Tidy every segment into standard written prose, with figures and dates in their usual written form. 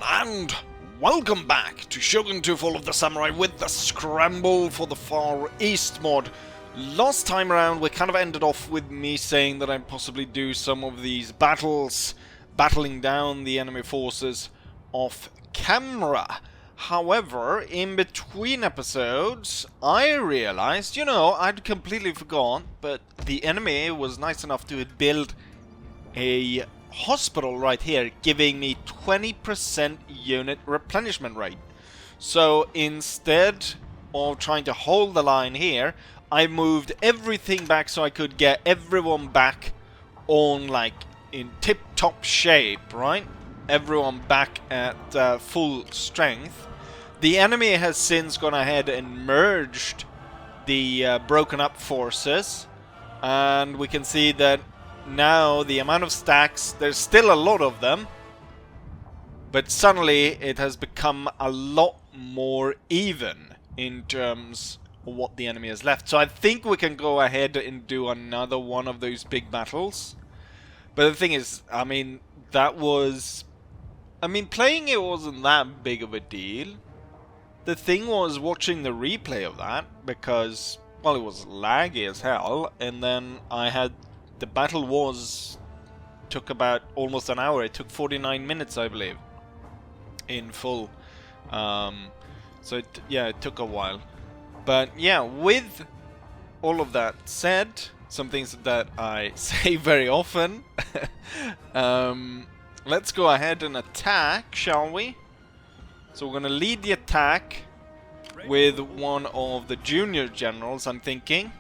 everyone, and welcome back to Shogun 2 Fall of the Samurai with the Scramble for the Far East mod. Last time around we kind of ended off with me saying that I'd possibly do some of these battles, battling down the enemy forces off camera. However, in between episodes, I realized, I'd completely forgot, but the enemy was nice enough to build a hospital right here, giving me 20% unit replenishment rate. So instead of trying to hold the line here, I moved everything back so I could get everyone back on, like, in tip-top shape, right? Everyone back at full strength. The enemy has since gone ahead and merged the broken up forces, and we can see that now the amount of stacks, there's still a lot of them, but suddenly it has become a lot more even in terms of what the enemy has left. So I think we can go ahead and do another one of those big battles. But the thing is, playing it wasn't that big of a deal. The thing was watching the replay of that, because, well, it was laggy as hell, and then the battle took about almost an hour. It took 49 minutes, I believe, in full. So it took a while. But yeah, with all of that said, some things that I say very often, let's go ahead and attack, shall we? So we're going to lead the attack with one of the junior generals, I'm thinking,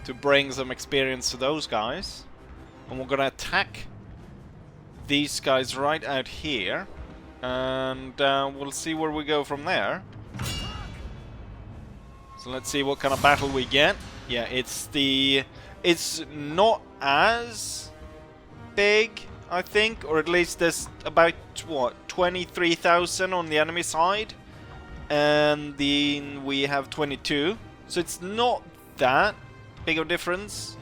to bring some experience to those guys. And we're gonna attack these guys right out here, and we'll see where we go from there. So let's see what kind of battle we get. Yeah, it's not as big, I think, or at least there's about, what, 23,000 on the enemy side, and then we have 22, so it's not that big of a difference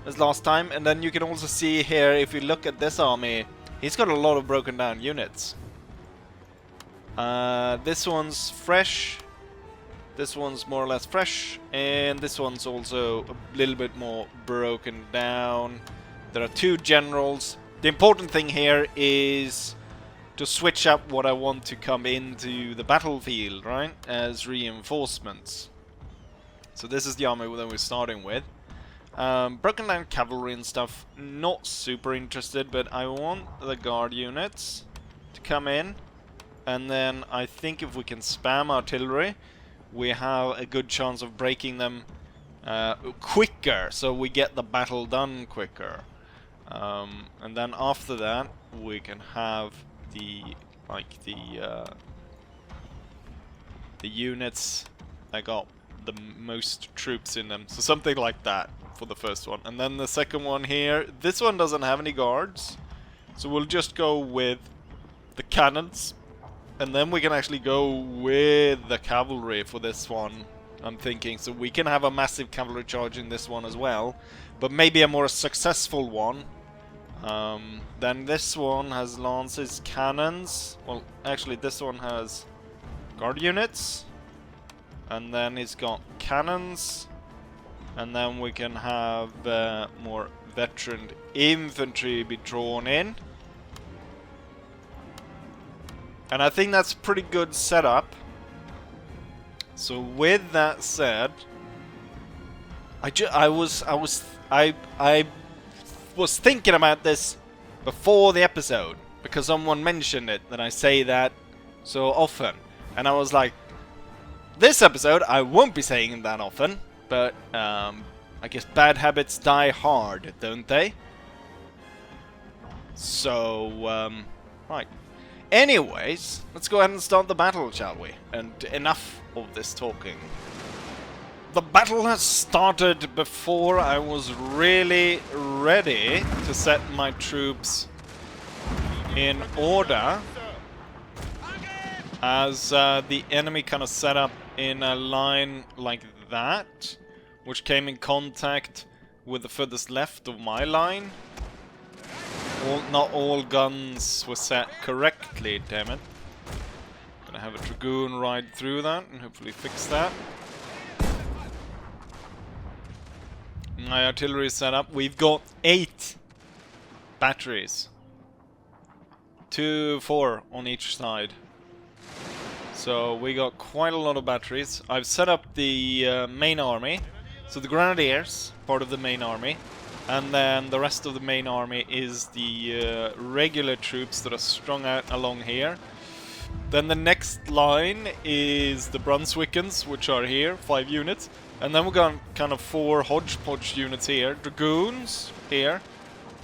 as last time. And then you can also see here, if you look at this army, he's got a lot of broken down units. This one's fresh, this one's more or less fresh, and this one's also a little bit more broken down. There are two generals. The important thing here is to switch up what I want to come into the battlefield, right, as reinforcements. So this is the army that we're starting with. Broken down cavalry and stuff, not super interested, but I want the guard units to come in. And then I think if we can spam artillery, we have a good chance of breaking them quicker, so we get the battle done quicker. And then after that, we can have the units that got the most troops in them, so something like that for the first one. And then the second one here, this one doesn't have any guards, so we'll just go with the cannons, and then we can actually go with the cavalry for this one, I'm thinking. So we can have a massive cavalry charge in this one as well, but maybe a more successful one. Then this one has lances, cannons. Well, actually this one has guard units, and then it's got cannons, and then we can have more veteran infantry be drawn in. And I think that's pretty good setup. So with that said, I was thinking about this before the episode, because someone mentioned it, that I say that so often, and I was like, this episode I won't be saying it that often, but I guess bad habits die hard, don't they? So right. Anyways, let's go ahead and start the battle, shall we? And enough of this talking. The battle has started before I was really ready to set my troops in order, as the enemy kind of set up in a line like that, which came in contact with the furthest left of my line. Not all guns were set correctly, damn it. Gonna have a Dragoon ride through that and hopefully fix that. My artillery is set up. We've got 8 batteries. 4 on each side. So we got quite a lot of batteries. I've set up the main army. So the Grenadiers, part of the main army. And then the rest of the main army is the regular troops that are strung out along here. Then the next line is the Brunswickens, which are here, 5 units. And then we've got kind of 4 hodgepodge units here. Dragoons here.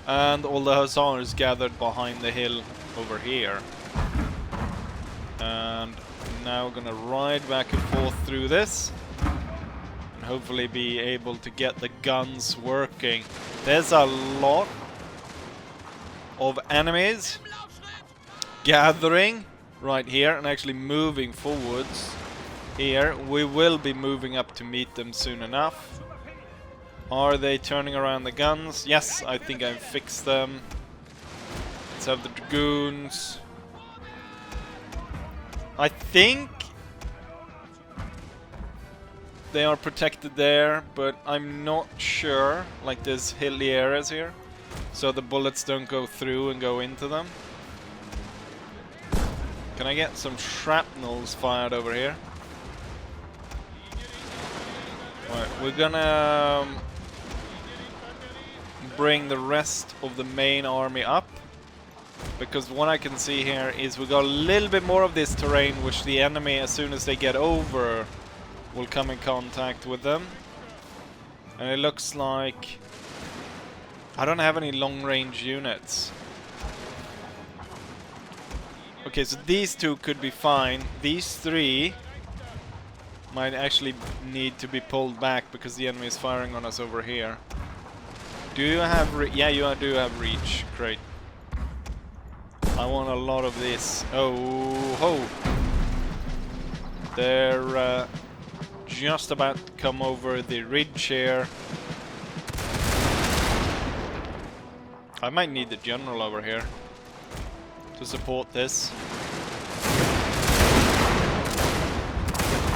And all the Hussars gathered behind the hill over here. And now we're gonna ride back and forth through this. And hopefully be able to get the guns working. There's a lot of enemies gathering right here and actually moving forwards here. We will be moving up to meet them soon enough. Are they turning around the guns? Yes, I think I've fixed them. Let's have the Dragoons. I think they are protected there, but I'm not sure. Like, there's hilly areas here, so the bullets don't go through and go into them. Can I get some shrapnels fired over here? Right, we're gonna bring the rest of the main army up, because what I can see here is we got a little bit more of this terrain, which the enemy, as soon as they get over, will come in contact with them. And it looks like I don't have any long-range units. Okay, so these 2 could be fine. These 3 might actually need to be pulled back because the enemy is firing on us over here. Do you have yeah, you do have reach. Great. I want a lot of this. Oh ho! They're just about to come over the ridge here. I might need the general over here to support this.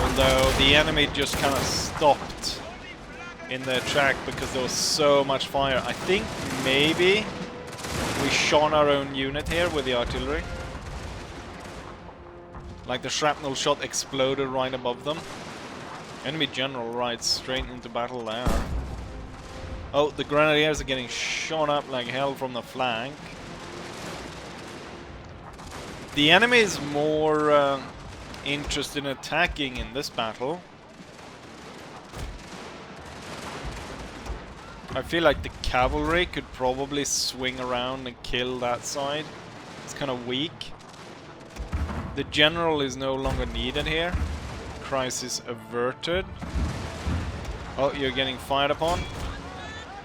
Although the enemy just kind of stopped in their track because there was so much fire. I think maybe we shot our own unit here with the artillery. Like the shrapnel shot exploded right above them. Enemy general rides straight into battle there. Oh, the Grenadiers are getting shot up like hell from the flank. The enemy is more interested in attacking in this battle. I feel like the cavalry could probably swing around and kill that side. It's kind of weak. The general is no longer needed here. Crisis averted. Oh, you're getting fired upon.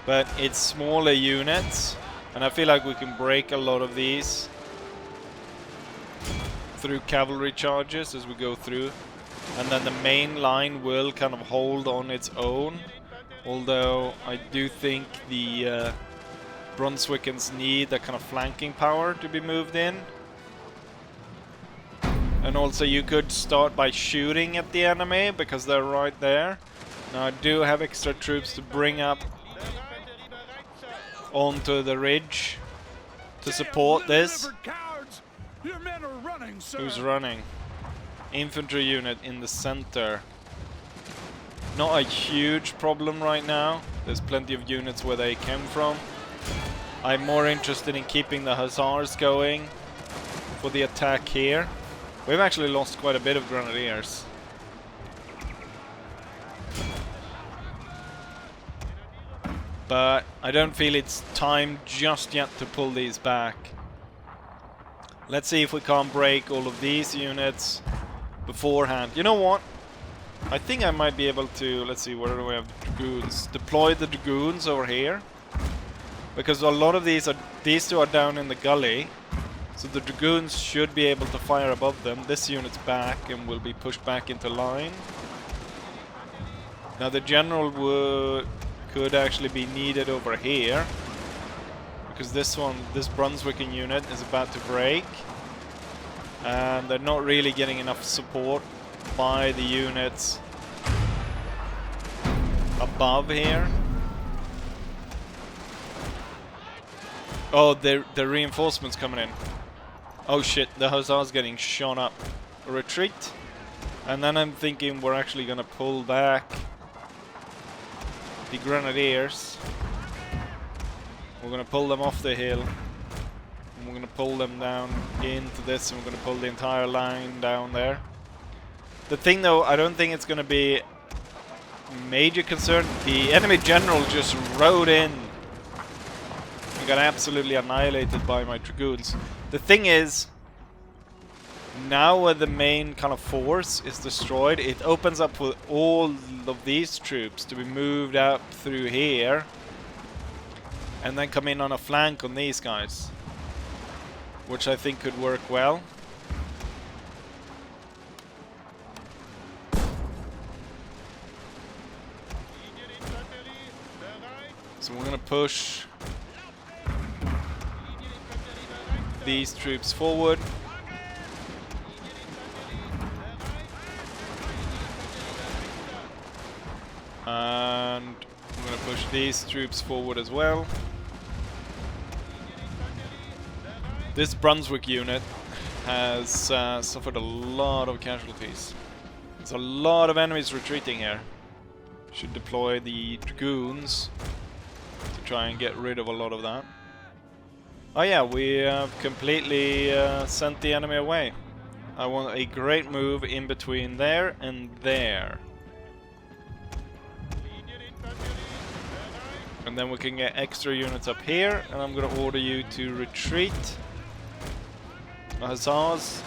But it's smaller units, and I feel like we can break a lot of these through cavalry charges as we go through. And then the main line will kind of hold on its own. Although I do think the Brunswickens need that kind of flanking power to be moved in. And also you could start by shooting at the enemy because they're right there. Now I do have extra troops to bring up onto the ridge to support this. Who's running? Infantry unit in the center. Not a huge problem right now. There's plenty of units where they came from. I'm more interested in keeping the Hussars going for the attack here. We've actually lost quite a bit of Grenadiers. But I don't feel it's time just yet to pull these back. Let's see if we can't break all of these units beforehand. You know what? I think I might be able to, let's see, where do we have the Dragoons? Deploy the Dragoons over here. Because a lot of these 2 are down in the gully. So the Dragoons should be able to fire above them. This unit's back and will be pushed back into line. Now the general could actually be needed over here. because this Brunswickian unit is about to break, and they're not really getting enough support by the units above here. Oh, the reinforcements coming in. Oh shit, the hussars getting shot up. Retreat. And then I'm thinking we're actually gonna pull back the grenadiers. We're gonna pull them off the hill. And we're gonna pull them down into this, and we're gonna pull the entire line down there. The thing though, I don't think it's gonna be a major concern. The enemy general just rode in and got absolutely annihilated by my dragoons. The thing is, now where the main kind of force is destroyed, it opens up for all of these troops to be moved up through here and then come in on a flank on these guys, which I think could work well. So we're gonna push these troops forward. And I'm going to push these troops forward as well. This Brunswick unit has suffered a lot of casualties. There's a lot of enemies retreating here. Should deploy the dragoons to try and get rid of a lot of that. Oh yeah, we have completely sent the enemy away. I want a great move in between there and there. And then we can get extra units up here, and I'm going to order you to retreat. The hussars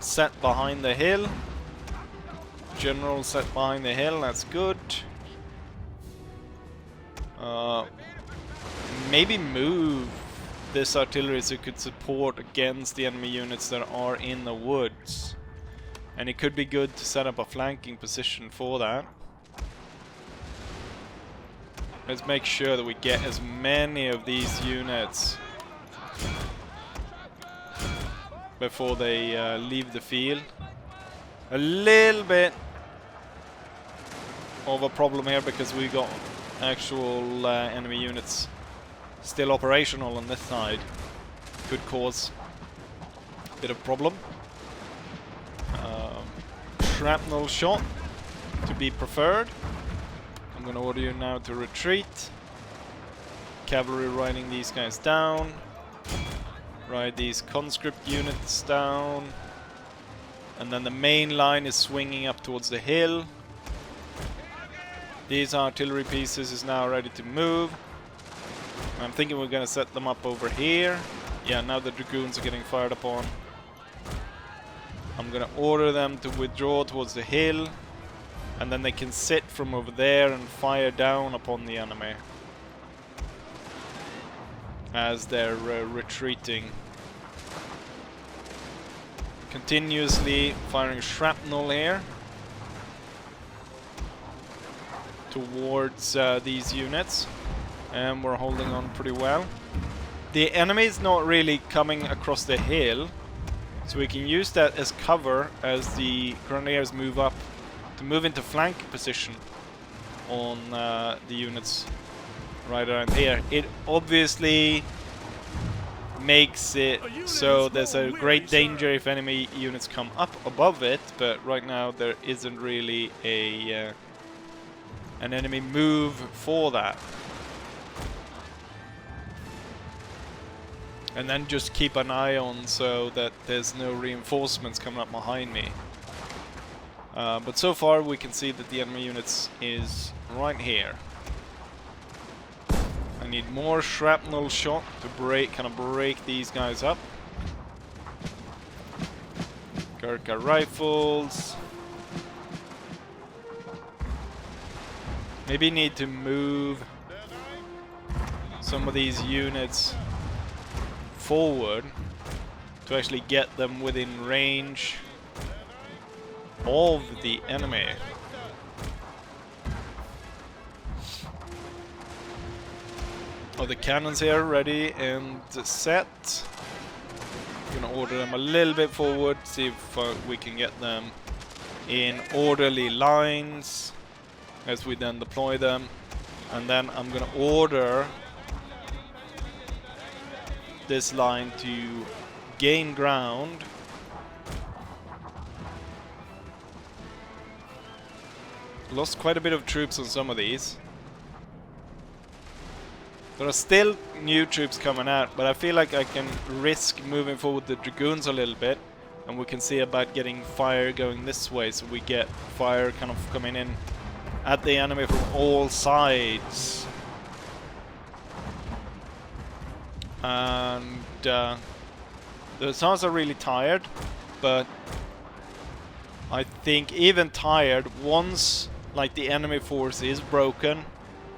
set behind the hill. General set behind the hill, that's good. Maybe move this artillery so it could support against the enemy units that are in the woods. And it could be good to set up a flanking position for that. Let's make sure that we get as many of these units before they leave the field. A little bit of a problem here because we got actual enemy units still operational on this side. Could cause a bit of problem. Shrapnel shot to be preferred. I'm going to order you now to retreat. Cavalry riding these guys down. Ride these conscript units down. And then the main line is swinging up towards the hill. These artillery pieces is now ready to move. I'm thinking we're going to set them up over here. Yeah, now the dragoons are getting fired upon. I'm going to order them to withdraw towards the hill. And then they can sit from over there and fire down upon the enemy as they're retreating. Continuously firing shrapnel here towards these units, and we're holding on pretty well. The enemy is not really coming across the hill, so we can use that as cover as the grenadiers move up to move into flank position on the units right around here. It obviously makes it so there's a great danger if enemy units come up above it, but right now there isn't really a an enemy move for that. And then just keep an eye on so that there's no reinforcements coming up behind me. But so far we can see that the enemy units is right here. I need more shrapnel shot to kind of break these guys up. Gurkha rifles. Maybe need to move some of these units forward to actually get them within range of the enemy. of the cannons here ready and set. Gonna order them a little bit forward, see if we can get them in orderly lines as we then deploy them. And then I'm gonna order this line to gain ground. Lost quite a bit of troops on some of these. There are still new troops coming out, but I feel like I can risk moving forward the Dragoons a little bit, and we can see about getting fire going this way, so we get fire kind of coming in at the enemy from all sides. And the Hussars are really tired, but I think even tired, once like the enemy force is broken,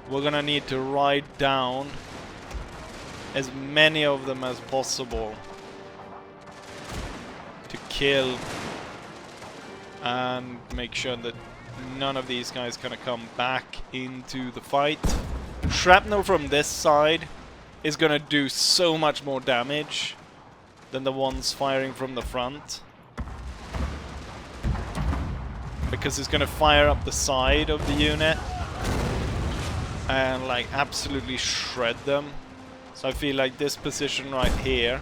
we're gonna need to ride down as many of them as possible to kill and make sure that none of these guys kind of come back into the fight. Shrapnel from this side is gonna do so much more damage than the ones firing from the front, because it's gonna fire up the side of the unit and like absolutely shred them. So I feel like this position right here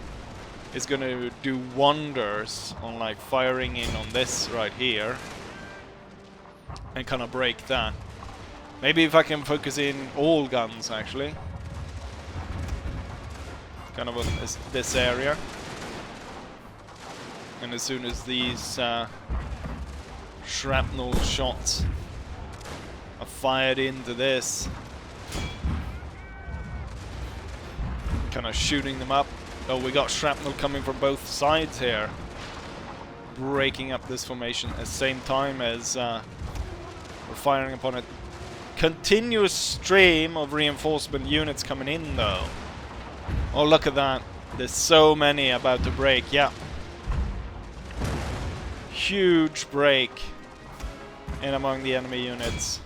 is gonna do wonders on like firing in on this right here and kind of break that. Maybe if I can focus in all guns actually, kind of on this area, and as soon as these shrapnel shots are fired into this, kind of shooting them up. Oh, we got shrapnel coming from both sides here, breaking up this formation at the same time as we're firing upon it. Continuous stream of reinforcement units coming in though. Oh, look at that. There's so many about to break. Yeah. Huge break in among the enemy units.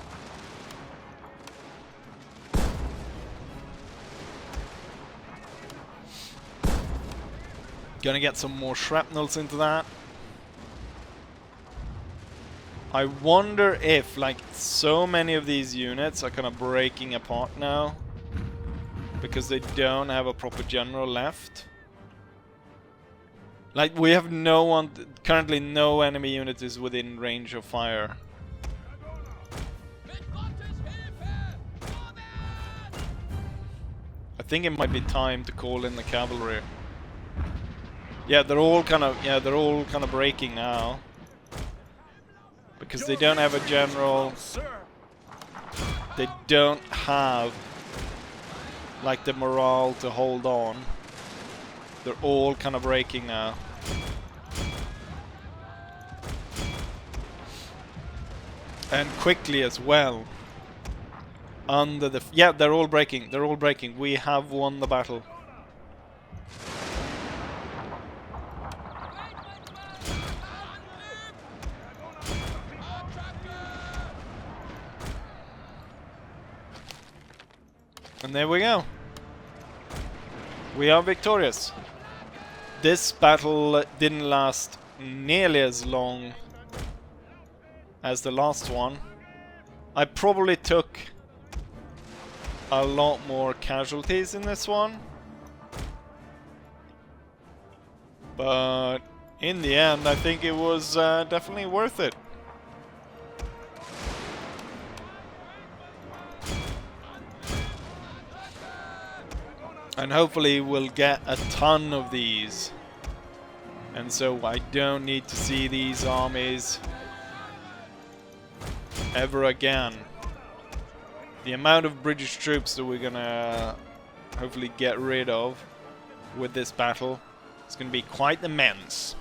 Gonna get some more shrapnels into that. I wonder if, like, so many of these units are kind of breaking apart now because they don't have a proper general left. Like, we have no one, currently no enemy unit is within range of fire. I think it might be time to call in the cavalry. Yeah, they're all kind of breaking now because they don't have a general. They don't have like the morale to hold on. They're all kind of breaking now. And quickly as well. Under the yeah, they're all breaking. They're all breaking. We have won the battle. And there we go. We are victorious. This battle didn't last nearly as long as the last one. I probably took a lot more casualties in this one, but in the end I think it was definitely worth it. And hopefully we'll get a ton of these, and so I don't need to see these armies ever again. The amount of British troops that we're gonna hopefully get rid of with this battle is gonna be quite immense.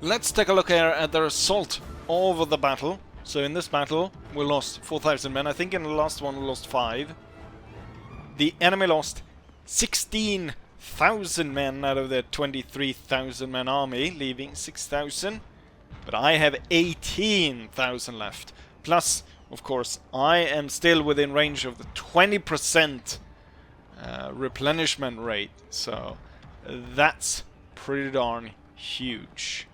Let's take a look here at the result of the battle. So in this battle, we lost 4,000 men. I think in the last one we lost 5. The enemy lost 16,000 men out of their 23,000 man army, leaving 6,000. But I have 18,000 left. Plus, of course, I am still within range of the 20% replenishment rate. So that's pretty darn huge.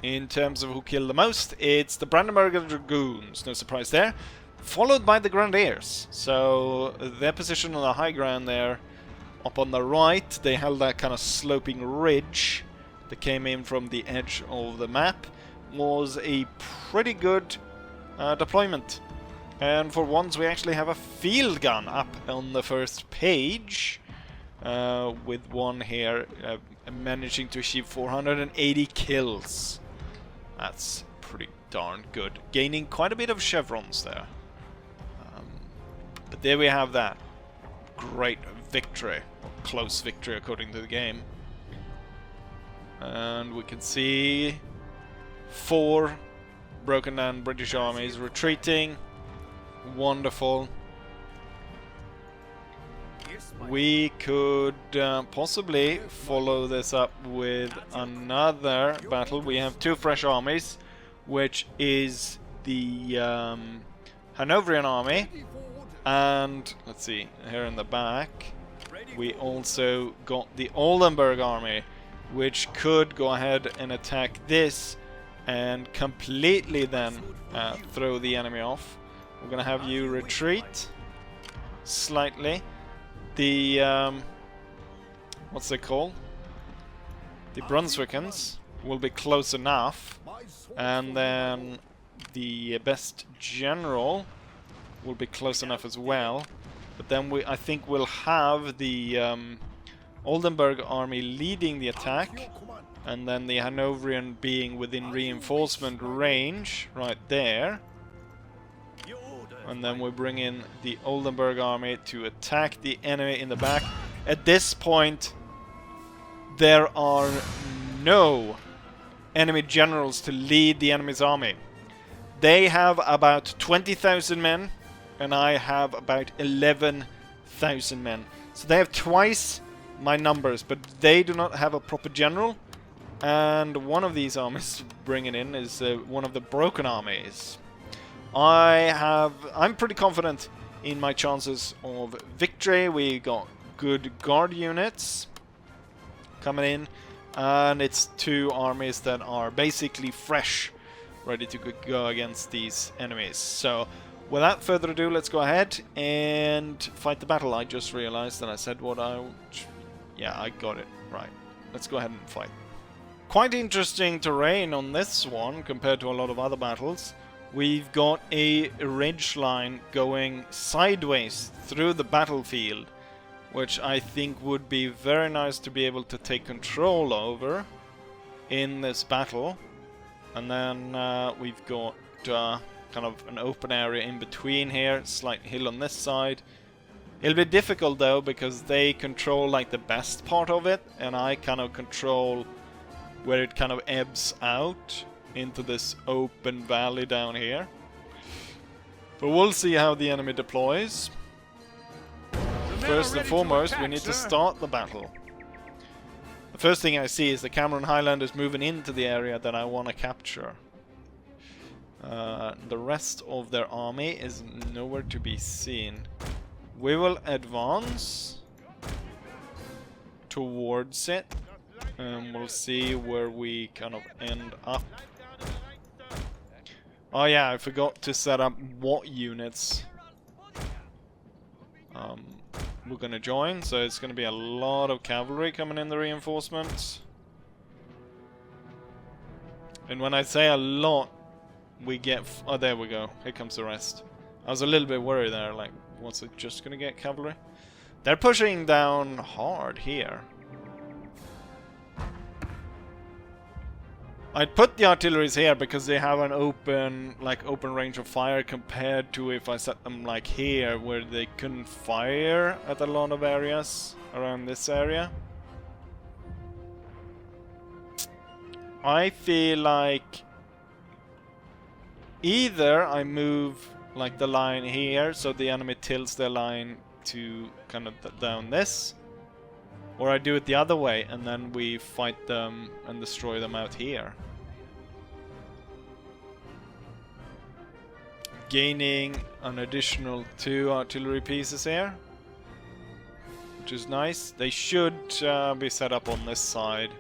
In terms of who killed the most, it's the Brandenburger Dragoons, no surprise there, followed by the Grenadiers. So their position on the high ground there, up on the right, they held that kind of sloping ridge that came in from the edge of the map, was a pretty good deployment. And for once we actually have a field gun up on the first page, with one here managing to achieve 480 kills. That's pretty darn good. Gaining quite a bit of chevrons there. But there we have that. Great victory. Or close victory according to the game. And we can see 4 broken down British armies retreating. Wonderful. We could possibly follow this up with another battle. We have 2 fresh armies, which is the Hanoverian army, and let's see, here in the back we also got the Oldenburg army, which could go ahead and attack this and completely then throw the enemy off. We're gonna have you retreat slightly. The what's it called? The Brunswickens will be close enough, and then the best general will be close enough as well. But then I think we'll have the Oldenburg army leading the attack, and then the Hanoverian being within reinforcement range right there. And then we bring in the Oldenburg army to attack the enemy in the back. At this point, there are no enemy generals to lead the enemy's army. They have about 20,000 men, and I have about 11,000 men. So they have twice my numbers, but they do not have a proper general. And one of these armies bringing in is one of the broken armies. I'm pretty confident in my chances of victory. We got good guard units coming in, and it's 2 armies that are basically fresh, ready to go against these enemies. So without further ado, let's go ahead and fight the battle. I just realized that I said what yeah, I got it right. Let's go ahead and fight. Quite interesting terrain on this one compared to a lot of other battles. We've got a ridge line going sideways through the battlefield, which I think would be very nice to be able to take control over in this battle. And then we've got kind of an open area in between here, slight hill on this side. It'll be difficult though, because they control like the best part of it, and I kind of control where it kind of ebbs out into this open valley down here. But we'll see how the enemy deploys. First and foremost, we need to start the battle. The first thing I see is the Cameron Highlanders moving into the area that I want to capture. The rest of their army is nowhere to be seen. We will advance towards it, and we'll see where we kind of end up. Oh yeah, I forgot to set up what units we're gonna join, so it's gonna be a lot of cavalry coming in the reinforcements. And when I say a lot, we get... oh, there we go. Here comes the rest. I was a little bit worried there, like, what's it just gonna get cavalry? They're pushing down hard here. I'd put the artilleries here because they have an open range of fire, compared to if I set them like here, where they couldn't fire at a lot of areas around this area. I feel like either I move like the line here so the enemy tilts their line to kind of down this, or I do it the other way and then we fight them and destroy them out here. Gaining an additional 2 artillery pieces here, which is nice. They should be set up on this side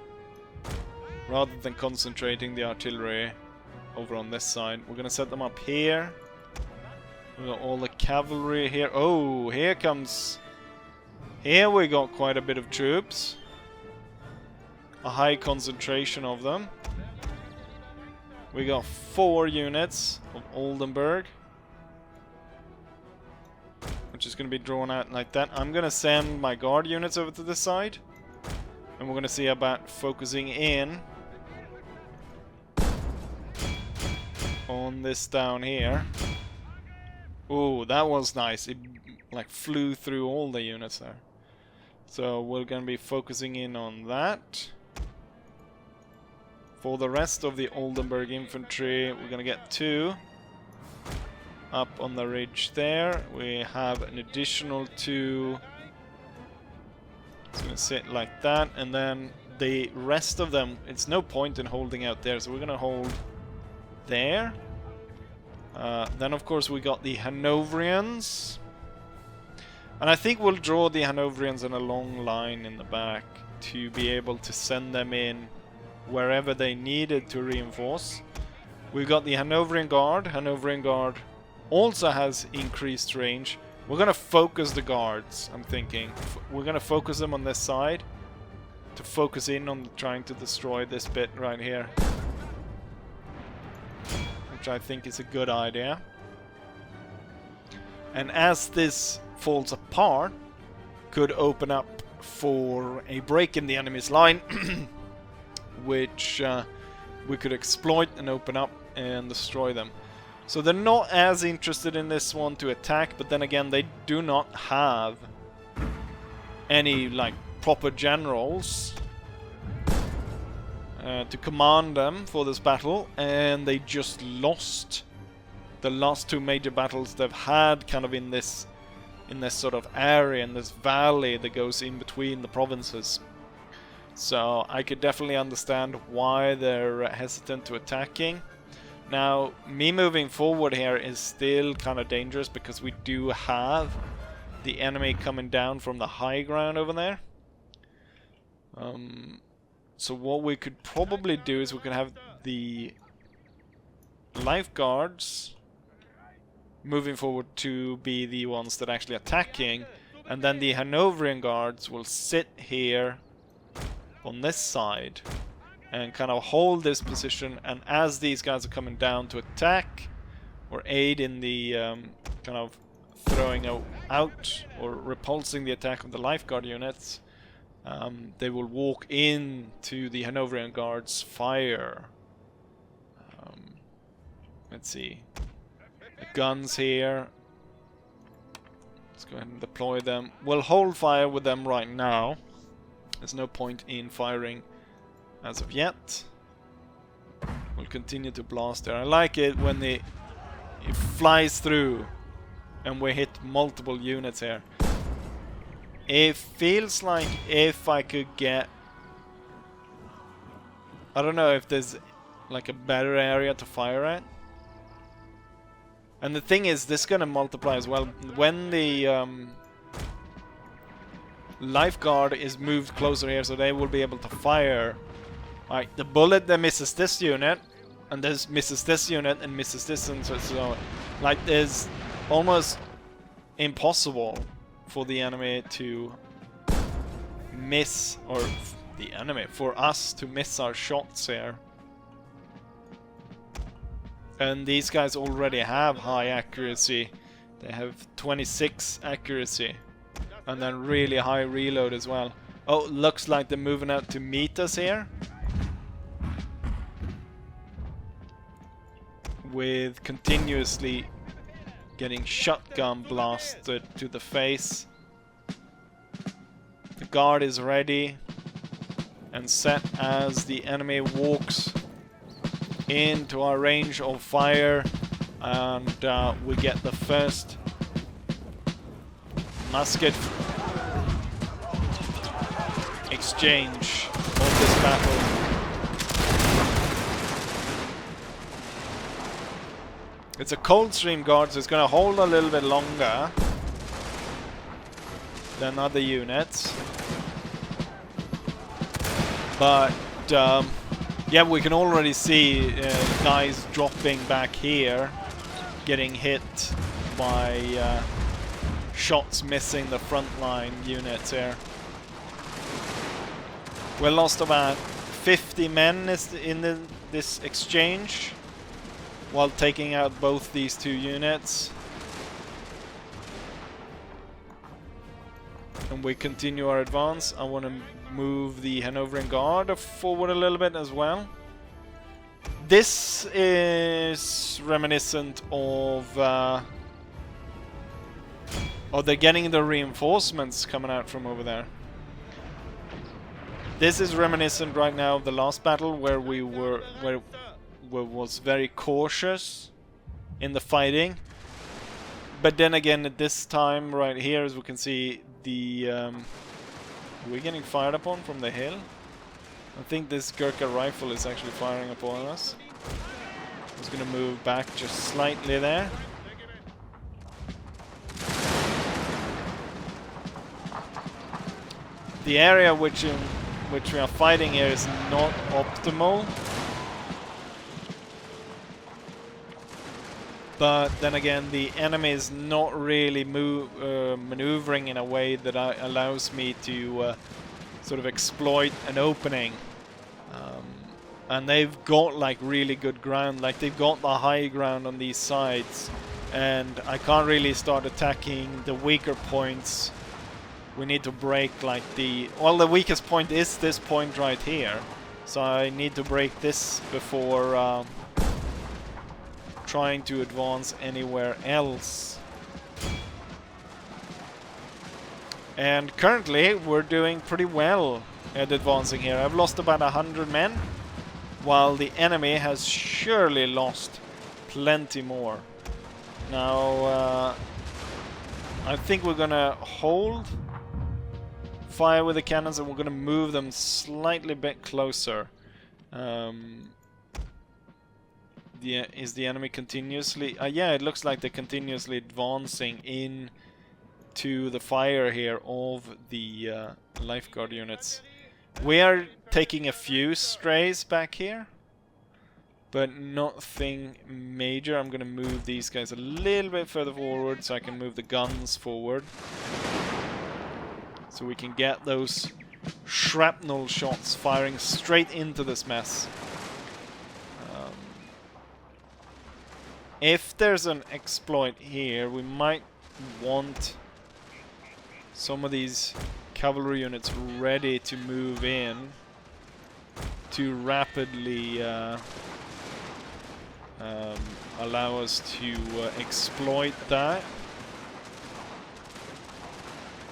rather than concentrating the artillery over on this side. We're gonna set them up here. We got all the cavalry here. Oh, here comes... Here we got quite a bit of troops. A high concentration of them. We got 4 units of Oldenburg, which is going to be drawn out like that. I'm going to send my guard units over to this side, and we're going to see about focusing in on this down here. Ooh, that was nice. It like flew through all the units there. So we're going to be focusing in on that. For the rest of the Oldenburg infantry, we're going to get 2 up on the ridge there. We have an additional 2. It's going to sit like that, and then the rest of them, it's no point in holding out there, so we're going to hold there. Then of course we got the Hanoverians, and I think we'll draw the Hanoverians in a long line in the back to be able to send them in wherever they needed to reinforce. We've got the Hanoverian Guard. Hanoverian Guard also has increased range. We're going to focus the guards, I'm thinking. We're going to focus them on this side to focus in on trying to destroy this bit right here, which I think is a good idea. And as this falls apart, could open up for a break in the enemy's line, which we could exploit and open up and destroy them. So they're not as interested in this one to attack, but then again they do not have any like proper generals to command them for this battle, and they just lost the last 2 major battles they've had kind of in this sort of area, in this valley that goes in between the provinces. So I could definitely understand why they're hesitant to attacking. Now, me moving forward here is still kind of dangerous because we do have the enemy coming down from the high ground over there. So what we could probably do is we could have the lifeguards moving forward to be the ones that are actually attacking, and then the Hanoverian guards will sit here on this side and kind of hold this position, and as these guys are coming down to attack or aid in the kind of throwing out or repulsing the attack of the lifeguard units, they will walk into the Hanoverian guards' fire. Let's see. The guns here. Let's go ahead and deploy them. We'll hold fire with them right now. There's no point in firing as of yet. We'll continue to blast there. I like it when it flies through and we hit multiple units here. It feels like if I could get... I don't know if there's like a better area to fire at. And the thing is, this is gonna multiply as well. When the lifeguard is moved closer here, so they will be able to fire. Like the bullet that misses this unit, and this misses this unit, and misses this, and so like there's almost impossible for the enemy to miss, or the enemy, for us to miss our shots here. And these guys already have high accuracy. They have 26 accuracy. And then really high reload as well. Oh, looks like they're moving out to meet us here. With continuously getting shotgun blasted to the face. The guard is ready. and set as the enemy walks into our range of fire, and we get the first musket exchange of this battle. It's a Coldstream Guard, so it's going to hold a little bit longer than other units. But yeah, we can already see guys dropping back here, getting hit by shots missing the frontline units here. We lost about 50 men in this exchange, while taking out both these two units. And we continue our advance. I want to move the Hanoverian Guard forward a little bit as well. This is reminiscent of they're getting the reinforcements coming out from over there. This is reminiscent right now of the last battle where we was very cautious in the fighting. But then again, at this time right here, as we can see, we're getting fired upon from the hill. I think this Gurkha rifle is actually firing upon us. I'm just gonna move back just slightly there. The area which we are fighting here is not optimal. But then again, the enemy is not really maneuvering in a way that allows me to sort of exploit an opening. And they've got like really good ground, like they've got the high ground on these sides. And I can't really start attacking the weaker points. We need to break like the weakest point is this point right here. So I need to break this before trying to advance anywhere else. And currently we're doing pretty well at advancing here. I've lost about 100 men, while the enemy has surely lost plenty more. Now I think we're gonna hold fire with the cannons, and we're gonna move them slightly bit closer. Is the enemy continuously... yeah, it looks like they're continuously advancing in to the fire here of the lifeguard units. We are taking a few strays back here, but nothing major. I'm going to move these guys a little bit further forward so I can move the guns forward, so we can get those shrapnel shots firing straight into this mess. If there's an exploit here, we might want some of these cavalry units ready to move in to rapidly allow us to exploit that.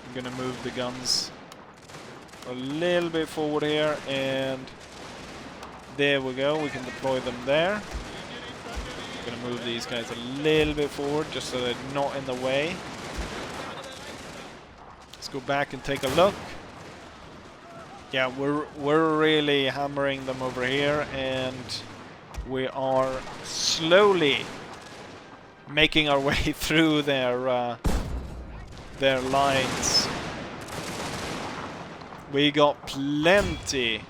I'm gonna move the guns a little bit forward here, and there we go, we can deploy them there. I'm gonna move these guys a little bit forward just so they're not in the way. Let's go back and take a look. Yeah, we're really hammering them over here, and we are slowly making our way through their lines. We got plenty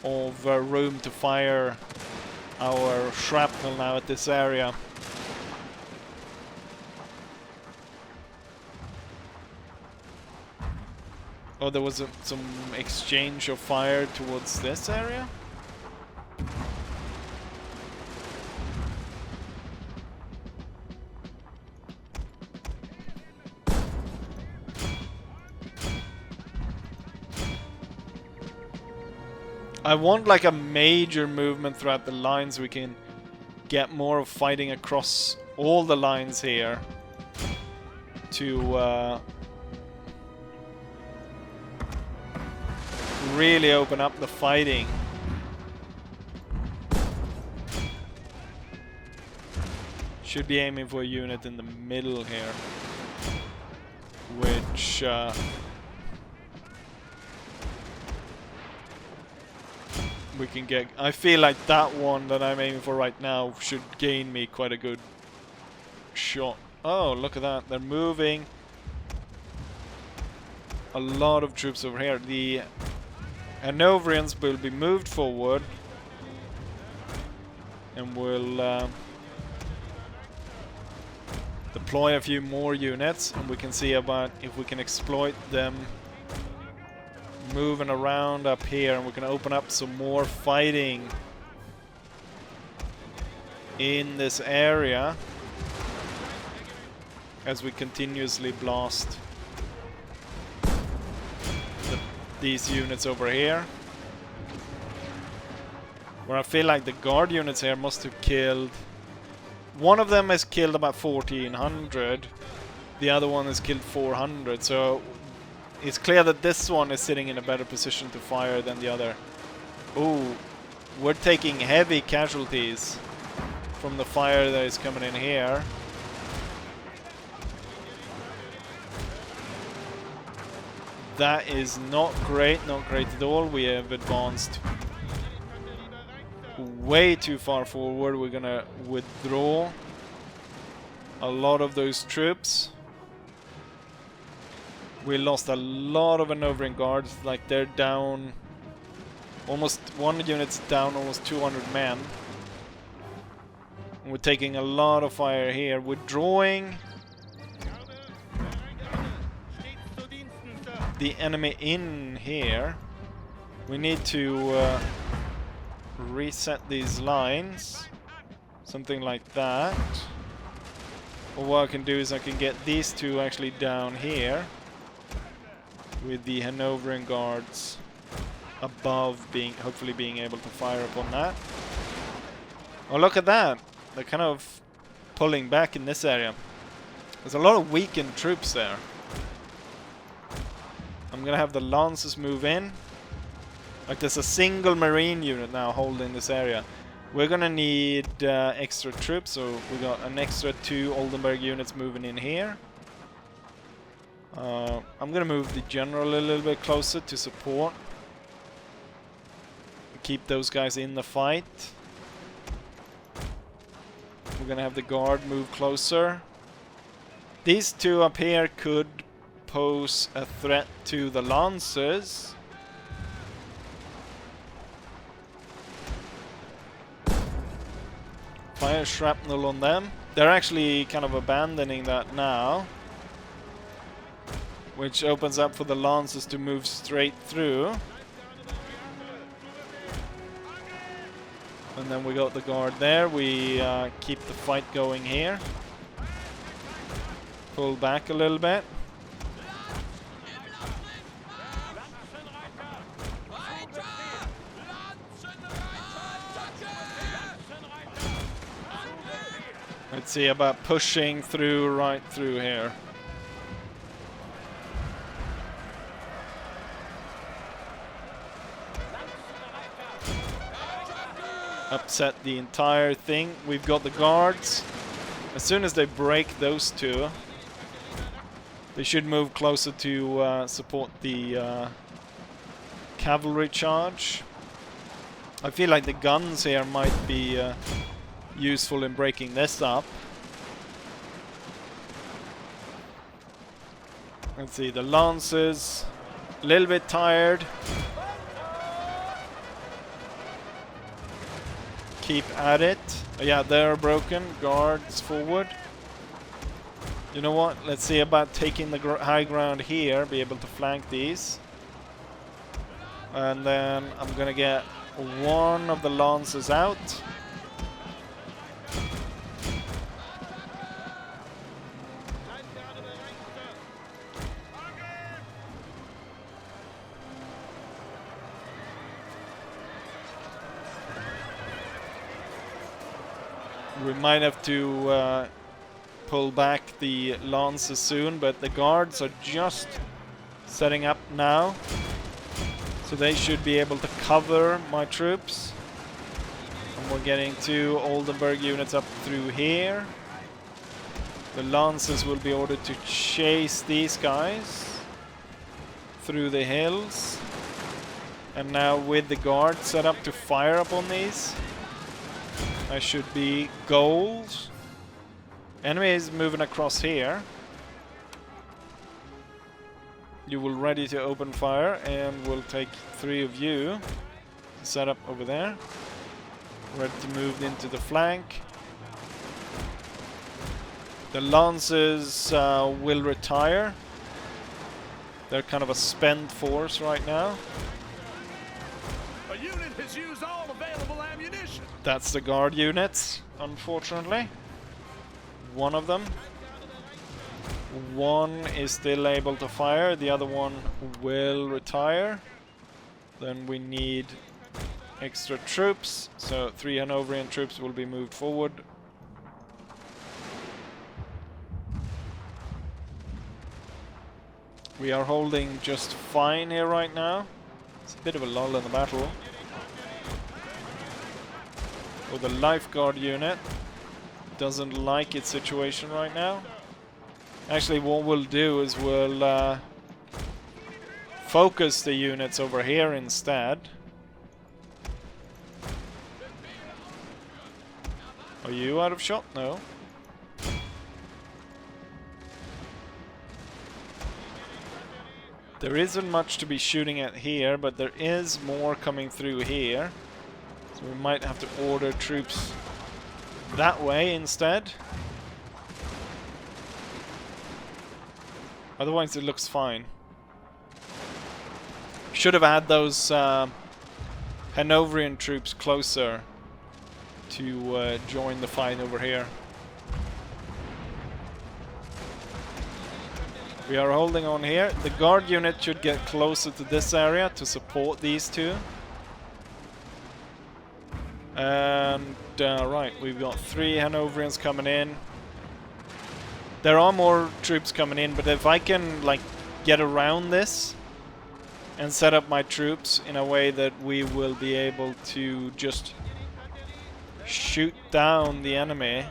of room to fire our shrapnel now at this area. Oh, there was some exchange of fire towards this area? I want like a major movement throughout the lines. We can get more of fighting across all the lines here to really open up the fighting. Should be aiming for a unit in the middle here, which we can get. I feel like that one that I'm aiming for right now should gain me quite a good shot. Oh, look at that. They're moving a lot of troops over here. The Hanoverians will be moved forward and will deploy a few more units, and we can see about if we can exploit them moving around up here, and we can open up some more fighting in this area as we continuously blast these units over here. Where I feel like the guard units here must have killed. One of them has killed about 1400, the other one has killed 400, so it's clear that this one is sitting in a better position to fire than the other. Ooh, we're taking heavy casualties from the fire that is coming in here. That is not great at all. We have advanced way too far forward. We're gonna withdraw a lot of those troops. We lost a lot of Hanoverian guards, like they're down almost, one unit's down almost 200 men. And we're taking a lot of fire here. Withdrawing the enemy in here. We need to reset these lines, something like that. Or what I can do is I can get these two actually down here with the Hanoverian guards above, hopefully being able to fire upon that. Oh, look at that! They're kind of pulling back in this area. There's a lot of weakened troops there. I'm gonna have the Lancers move in. Like there's a single marine unit now holding this area. We're gonna need extra troops, so we got an extra 2 Oldenburg units moving in here. I'm gonna move the general a little bit closer to support. Keep those guys in the fight. We're gonna have the guard move closer. These two up here could pose a threat to the Lancers. Fire shrapnel on them. They're actually kind of abandoning that now, which opens up for the Lancers to move straight through. And then we got the guard there. We keep the fight going here. Pull back a little bit. Let's see about pushing through right through here. Upset the entire thing. We've got the guards. As soon as they break those two, they should move closer to support the cavalry charge. I feel like the guns here might be useful in breaking this up. Let's see, the Lancers, a little bit tired. Keep at it. Yeah, they're broken. Guards forward. You know what? Let's see about taking the high ground here. Be able to flank these. And then I'm gonna get one of the Lancers out. We might have to pull back the Lancers soon, but the guards are just setting up now. So they should be able to cover my troops. And we're getting 2 Oldenburg units up through here. The Lancers will be ordered to chase these guys through the hills. And now with the guard set up to fire upon these, I should be gold. Enemy is moving across here. You will ready to open fire, and we'll take 3 of you to set up over there. Ready to move into the flank. The Lancers will retire. They're kind of a spent force right now. A unit has used all available ammunition. That's the guard units, unfortunately. One of them. One is still able to fire, the other one will retire. Then we need extra troops, so 3 Hanoverian troops will be moved forward. We are holding just fine here right now. It's a bit of a lull in the battle. Oh, the lifeguard unit doesn't like its situation right now. Actually, what we'll do is we'll focus the units over here instead. Are you out of shot? No. There isn't much to be shooting at here, but there is more coming through here. So we might have to order troops that way instead. Otherwise it looks fine. Should have had those Hanoverian troops closer to join the fight over here. We are holding on here. The guard unit should get closer to this area to support these 2. And right, we've got 3 Hanoverians coming in. There are more troops coming in, but if I can like get around this and set up my troops in a way that we will be able to just shoot down the enemy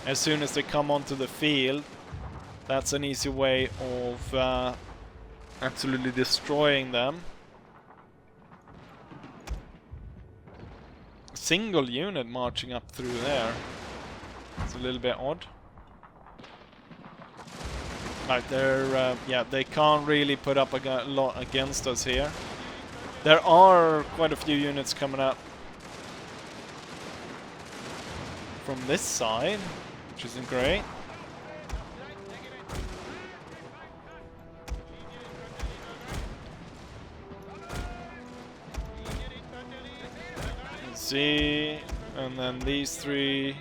as soon as they come onto the field, that's an easy way of absolutely destroying them. A single unit marching up through there. It's a little bit odd. Right, they're yeah, they can't really put up a lot against us here. There are quite a few units coming up from this side, which isn't great. Let's see, and then these 3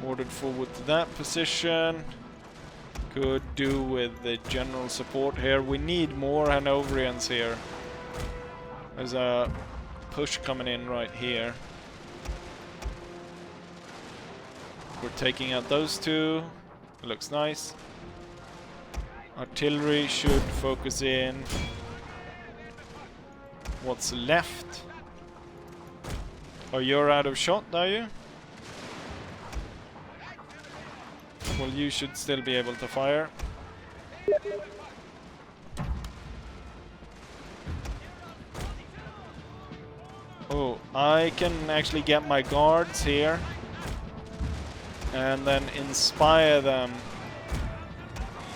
ordered forward to that position. Could do with the general support here. We need more Hanoverians here. There's a push coming in right here. We're taking out those 2. It looks nice. Artillery should focus in what's left. Oh, you're out of shot, are you? Well, you should still be able to fire. Oh, I can actually get my guards here and then inspire them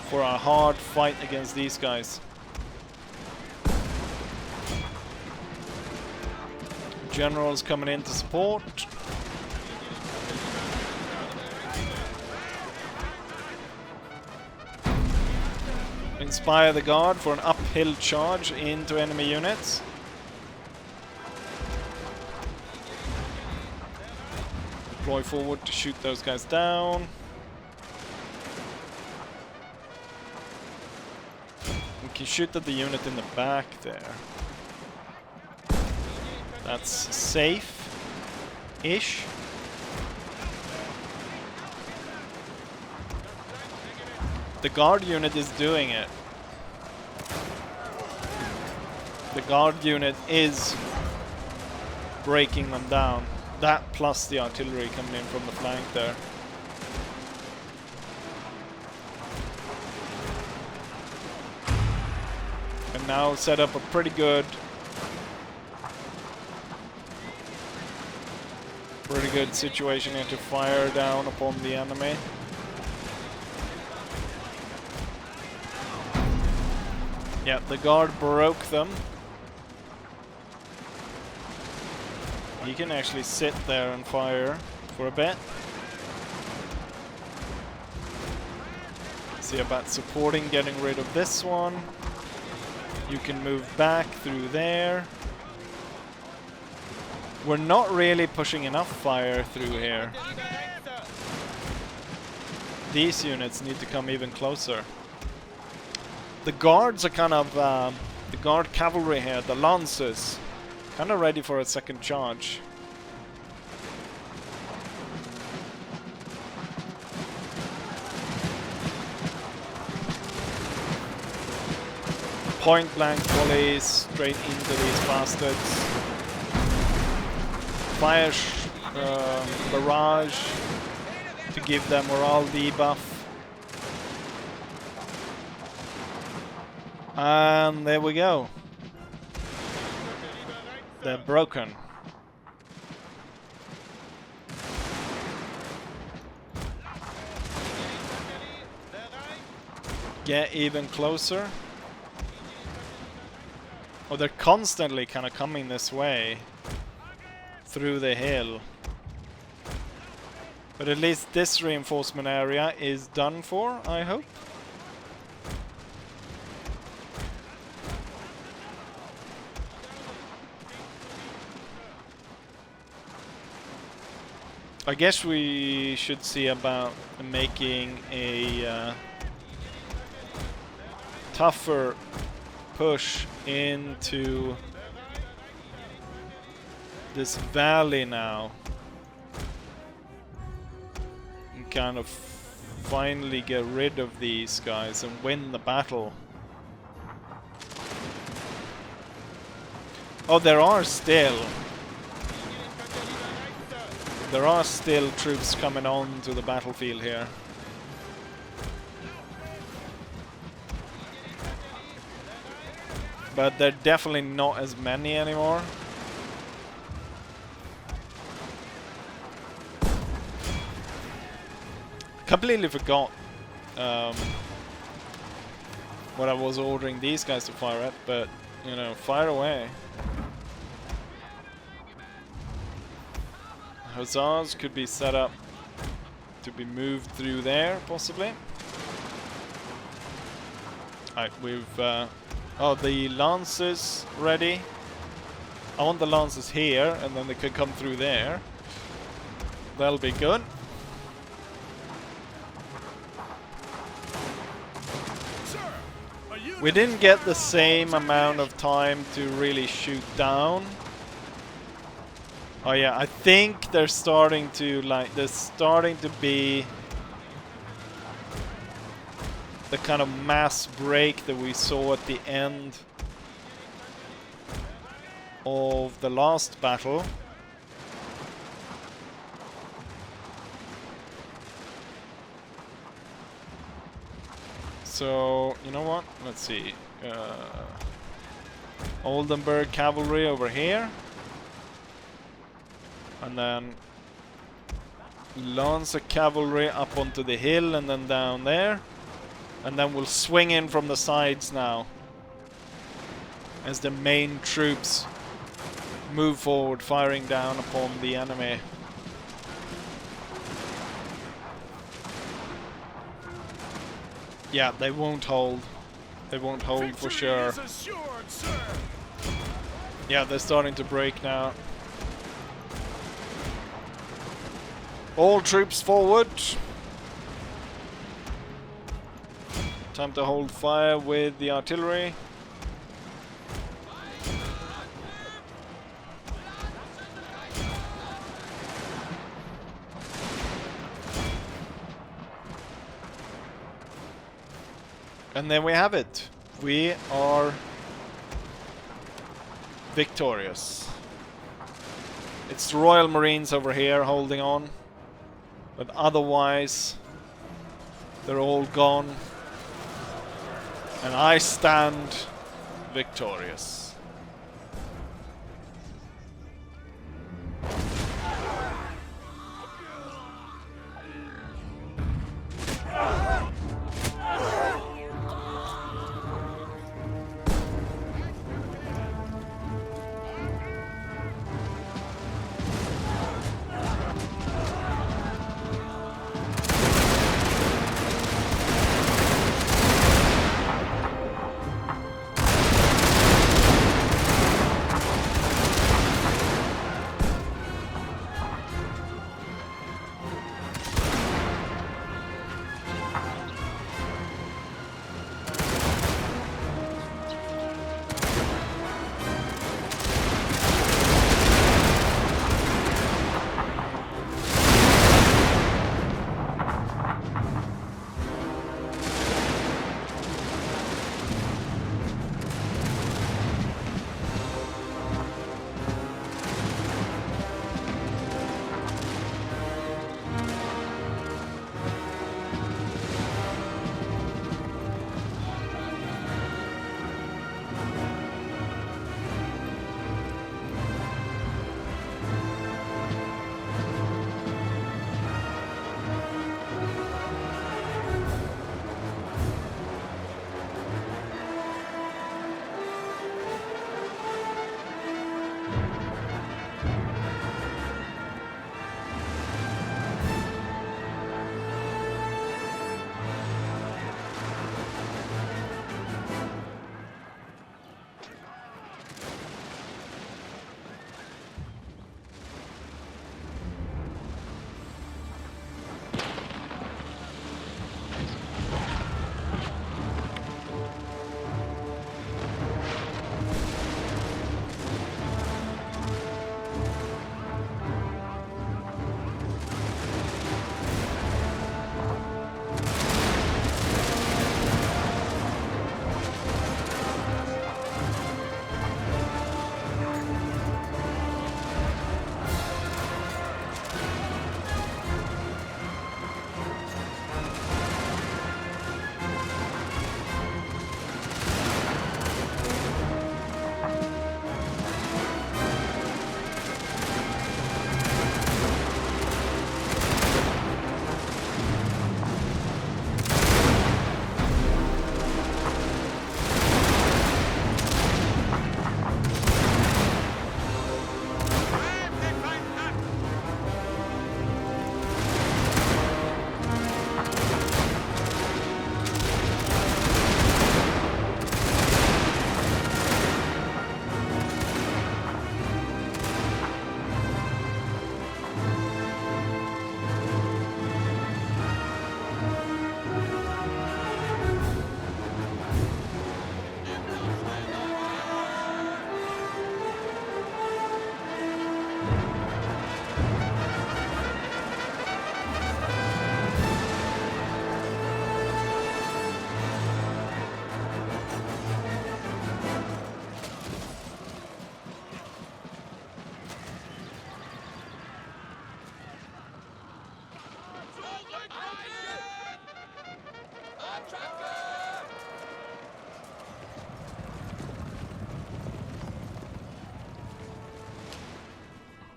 for a hard fight against these guys. Generals coming in to support. Inspire the guard for an uphill charge into enemy units. Deploy forward to shoot those guys down. We can shoot at the unit in the back there. That's safe-ish. The guard unit is doing it. The guard unit is breaking them down. That plus the artillery coming in from the flank there. And now set up a pretty good situation here to fire down upon the enemy. Yeah, the guard broke them. He can actually sit there and fire for a bit. See about supporting, getting rid of this one. You can move back through there. We're not really pushing enough fire through here. These units need to come even closer. The guards are kind of, the guard cavalry here, the lancers, kind of ready for a second charge. Point blank volleys straight into these bastards. Fire barrage to give them morale debuff. And there we go. They're broken. Get even closer. Oh, they're constantly kind of coming this way through the hill. But at least this reinforcement area is done for, I hope. I guess we should see about making a tougher push into this valley now and kind of finally get rid of these guys and win the battle. Oh, there are still troops coming on to the battlefield here. But they're definitely not as many anymore. Completely forgot what I was ordering these guys to fire at, but you know, fire away. Hussars could be set up to be moved through there, possibly. Alright, we've oh, the Lancers ready. I want the Lancers here, and then they could come through there. That'll be good. We didn't get the same amount of time to really shoot down. Oh yeah, I think they're starting to, like, there's starting to be the kind of mass break that we saw at the end of the last battle. So, you know what? Let's see. Oldenburg cavalry over here. And then Lancer cavalry up onto the hill and then down there. And then we'll swing in from the sides now as the main troops move forward, firing down upon the enemy. Yeah, they won't hold. They won't hold for sure. Yeah, they're starting to break now. All troops forward. Time to hold fire with the artillery. And then we have it. We are victorious. It's the Royal Marines over here holding on, but otherwise they're all gone, and I stand victorious.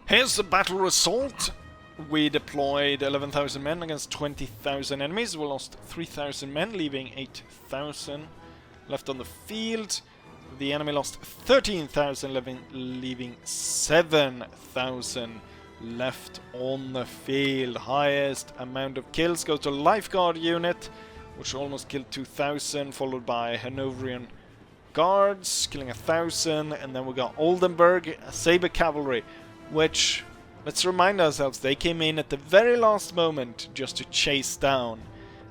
Here's the battle result. We deployed 11,000 men against 20,000 enemies. We lost 3,000 men, leaving 8,000 left on the field. The enemy lost 13,000, leaving 7,000 left on the field. Highest amount of kills goes to Lifeguard unit, which almost killed 2,000, followed by Hanoverian Guards, killing 1,000, and then we got Oldenburg, Saber Cavalry, which, let's remind ourselves, they came in at the very last moment just to chase down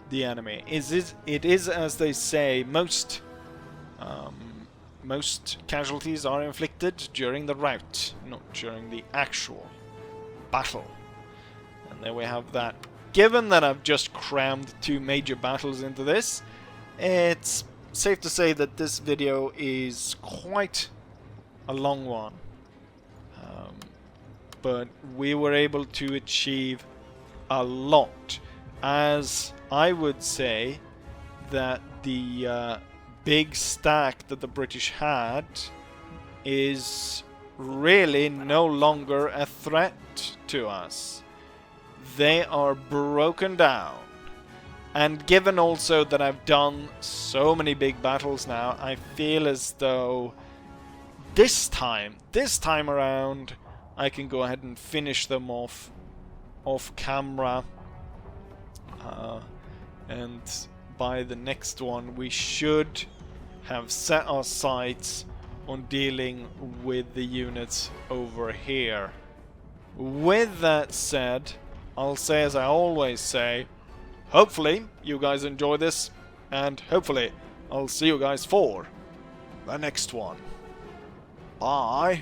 the enemy. It is, as they say, most casualties are inflicted during the rout, not during the actual battle. And there we have that. Given that I've just crammed 2 major battles into this, it's safe to say that this video is quite a long one. But we were able to achieve a lot, as I would say that the big stack that the British had is really no longer a threat to us. They are broken down. And given also that I've done so many big battles now, I feel as though this time around, I can go ahead and finish them off camera. And by the next one, we should have set our sights on dealing with the units over here. With that said, I'll say as I always say, hopefully you guys enjoy this, and hopefully I'll see you guys for the next one. Bye.